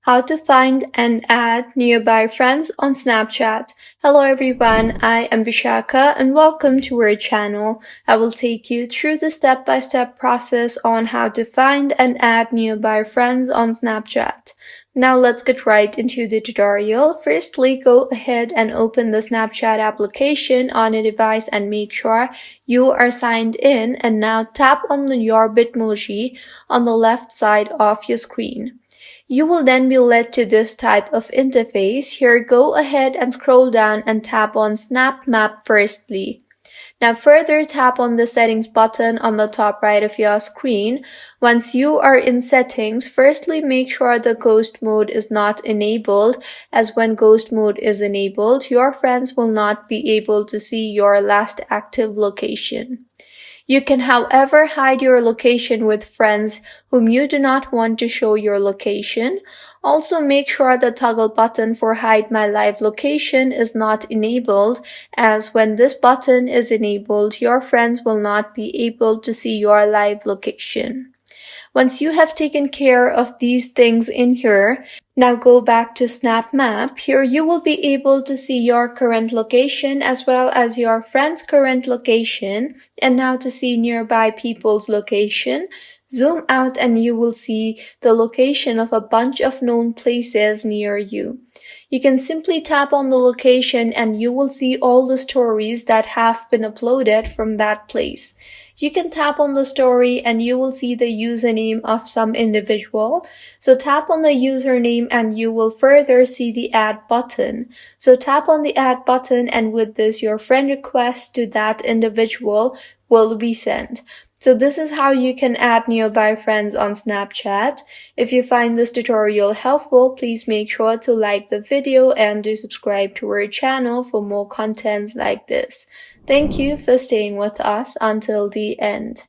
How to find and add nearby friends on Snapchat. Hello everyone, I am Vishaka and welcome to our channel. I will take you through the step-by-step process on how to find and add nearby friends on Snapchat. Now let's get right into the tutorial. Firstly, go ahead and open the Snapchat application on a device and make sure you are signed in, and now tap on your Bitmoji on the left side of your screen. You will then be led to this type of interface. Here, go ahead and scroll down and tap on Snap Map firstly. Now further tap on the settings button on the top right of your screen. Once you are in settings, firstly make sure the ghost mode is not enabled, as when ghost mode is enabled, your friends will not be able to see your last active location. You can, however, hide your location with friends whom you do not want to show your location. Also, make sure the toggle button for Hide My Live Location is not enabled, as when this button is enabled, your friends will not be able to see your live location. Once you have taken care of these things in here, now go back to Snap Map. Here you will be able to see your current location as well as your friend's current location. And now to see nearby people's location, zoom out and you will see the location of a bunch of known places near you. You can simply tap on the location and you will see all the stories that have been uploaded from that place. You can tap on the story and you will see the username of some individual. So tap on the username and you will further see the add button. So tap on the add button, and with this your friend request to that individual will be sent. So this is how you can add nearby friends on Snapchat. If you find this tutorial helpful, please make sure to like the video and do subscribe to our channel for more contents like this. Thank you for staying with us until the end.